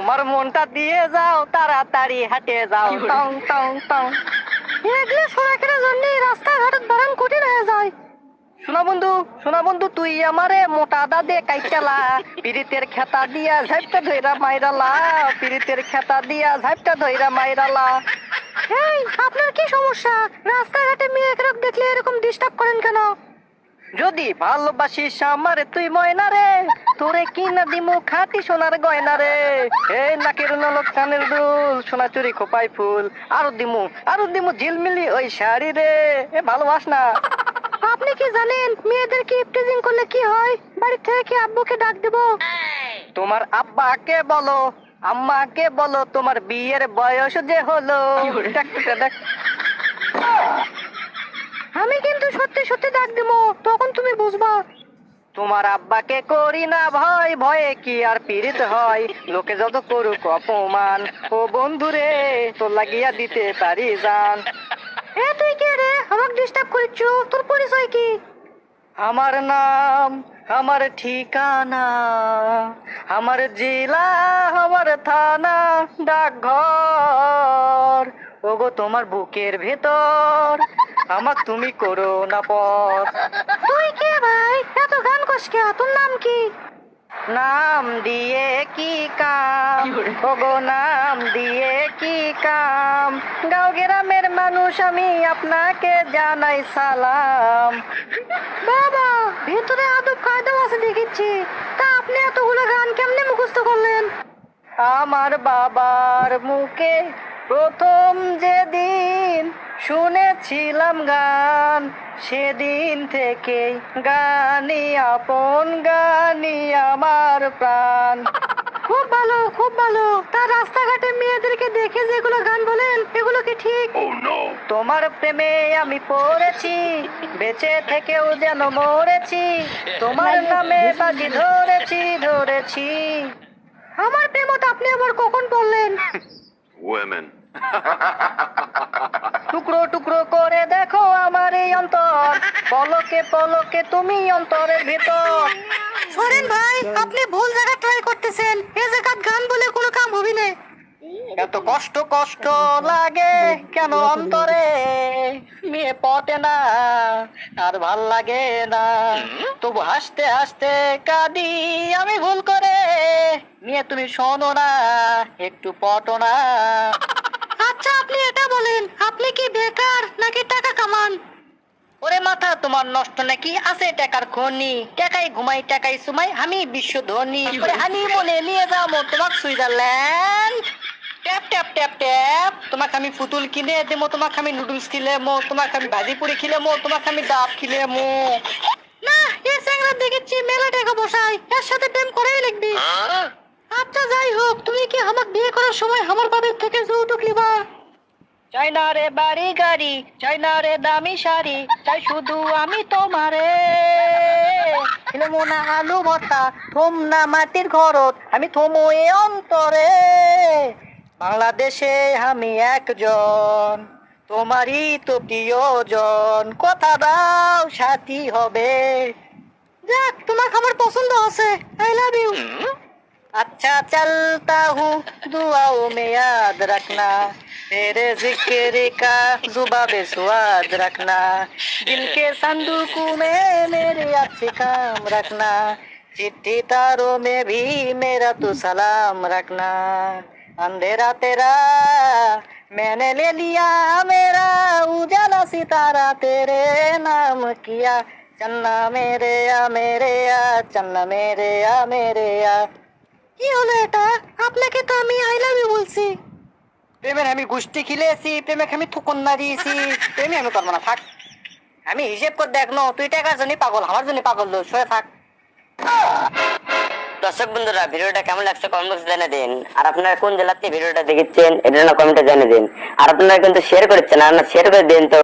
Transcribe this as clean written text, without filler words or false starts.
আমার মনটা দিয়ে যাও, তাড়াতাড়ি হাঁটে যাও, টং টং টং। এগুলো সরাকের জন্য রাস্তাঘাটে বারান কঠিন হয়ে যায়। শোনা বন্ধু, তুই আমারে মোটা দাদে কাইটালা, পিরিতের খেতা দিয়া ঝাইপটা ধইরা মাইরালা, পিরিতের খেতা দিয়া ঝাইপটা ধইরা মাইরালা। এই, আপনার কি সমস্যা? রাস্তাঘাটে মেয়েকে দেখলে এরকম ডিস্টার্ব করেন কেন? যদি ভালোবাসিস আমারে তুই ময়না রে, তোরে কিনা দিমু খাঁটি সোনার গয়না রে। এই নাকের নলক কানের দুল, সোনা চুরি খোপাই ফুল, আরো দিমু ঝিলমিলি ওই শাড়ি রে। এ ভালোবাস না? আপনি কি জানেন মেয়েদেরকে ইপটিজিং করলে কি হয়? বাড়ি থেকে কি আব্বুকে ডাক দেব? তোমার আব্বাকে বলো, আম্মাকে বলো, তোমার বিয়ের বয়স যে হলো। দেখ, আমি কিন্তু সত্যি সত্যি ডাক দেবো, তখন তুমি বুঝবা। তোমার আব্বাকে করি না ভয়, ভয়ে কি আর পীড়িত হয়? লোকে যত করুক অপমান, ও বন্ধুরে তোর লাগিয়া দিতে পারি জান। এ তুই কে রে? আমাকে ডিস্টার্ব করিচ্ছ, তোর পরিচয় কি? আমার নাম, আমার ঠিকানা, আমার জেলা, আমার থানা, ডাকঘর, ওগো তোমার বুকের ভেতর, আমাক তুমি করো না পর। তুই কে ভাই? এত গান কস কে? তোর নাম কি? নাম দিয়ে কি কাম, ওগো নাম দিয়ে কি কাম, গাঁও গ্রামের মানুষ আমি আপনাকে জানাই সালাম। বাবা, ভেতরে আদব কায়দাও আছে দেখিচ্ছি। তা আপনি এতগুলো গান কেমনে মুখস্থ করলেন? আমার বাবার মুখে প্রথম যেদিন শুনেছিলাম গান, সেদিন থেকেই গানই আপন, গানই আমার প্রাণ। খুব ভালো, খুব ভালো। তার রাস্তাঘাটে মেয়েদেরকে দেখে যেগুলো গান বলেন, এগুলো কি ঠিক? তোমার প্রেমে আমি পড়েছি, বেঁচে থেকেও যেন মরেছি, তোমার নামে বাজি ধরেছি। আমার প্রেমত আপনি আবার কখন পড়লেন? Women. টুকরো টুকরো করে দেখো আমার এই অন্তর, পলকে পলকে তুমি অন্তরের ভিতর। সরেন ভাই, আপনি ভুল জায়গা ট্রাই করতেছেন। এ জায়গা গান বলে কোনো কাম হবি না। এত কষ্ট লাগে কেন অন্তরে? মেয়ে পটে না, আর ভাল লাগে না, তবু হাসতে হাসতে কাঁদি আমি ভুল করে। মেয়ে তুমি শোনো না, একটু পটো না। আচ্ছা, আপনি এটা বলেন, আপনি কি বেকার নাকি টাকা কামান? ওরে মাথা তোমার নষ্ট নাকি? আছে টাকার খনি, টাকাই ঘুমাই টাকাই সুমাই, আমি বিশ্ব ধনী। হানি মনে নিয়ে যাবো তোমাকে Switzerland. Tap tap tap tap, তোমাকে আমি পুতুল কিনে দেবো, তোমাকে আমি নুডলস খিলেমো, তোমাকে আমি ভাজি পুরি খিলেমো, তোমাকে আমি ডাব খিলেমো। না, এই স্যাংরা দেখেছি মেলা টাকা বসাই, এর সাথে প্রেম করেই লিখবি। আচ্ছা যাই হোক, তুমি কি আমাকে বিয়ে করার সময় আমার বাবার থেকে যৌতুক লিবা? চাই না রে বাড়ি গাড়ি, চাই না রে দামি শাড়ি, চাই শুধু আমি তোমারে। না আলু ভর্তা, থম না মাটির ঘরত, আমি থমো এ অন্তরে। বাংলাদেশে আমি একজন, তোমারই তো প্রিয়জন, কথা দাও সাথী হবে। যাক, তোমার খাবার পছন্দ আছে, আই লাভ ইউ। अच्छा चलता हूँ दुआओं में याद रखना, तेरे जिक्र का जुबाबे स्वाद रखना, दिल के संदूकों में मेरे अच्छे काम रखना, चिट्ठी तारों में भी मेरा तू सलाम रखना, अंधेरा तेरा मैंने ले लिया मेरा, उजाला सितारा तेरे नाम किया, चन्ना मेरे या चन्ना मेरे या। কি হলো এটা? আপনাকে তো আমি আই লাভ ইউ বলছি। প্রেমের আমি গুষ্টি খিলেছি, প্রেমের আমি থুকুন মারিয়েছি, প্রেমে আমি করবো না, থাক। আমি হিসেব করে দেখনো, তুই টাকার জন্য পাগল, আমার জন্য পাগল, সরে থাক। দর্শক বন্ধুরা, ভিডিওটা কেমন লাগছে কমেন্ট বক্সে জানিয়ে দিন। আর আপনারা কোন জেলাতে ভিডিওটা দেখেছেন এটা কমেন্টে জানিয়ে দিন। আর আপনারা কিন্তু শেয়ার করেছেন, আর না শেয়ার করে দিন তো।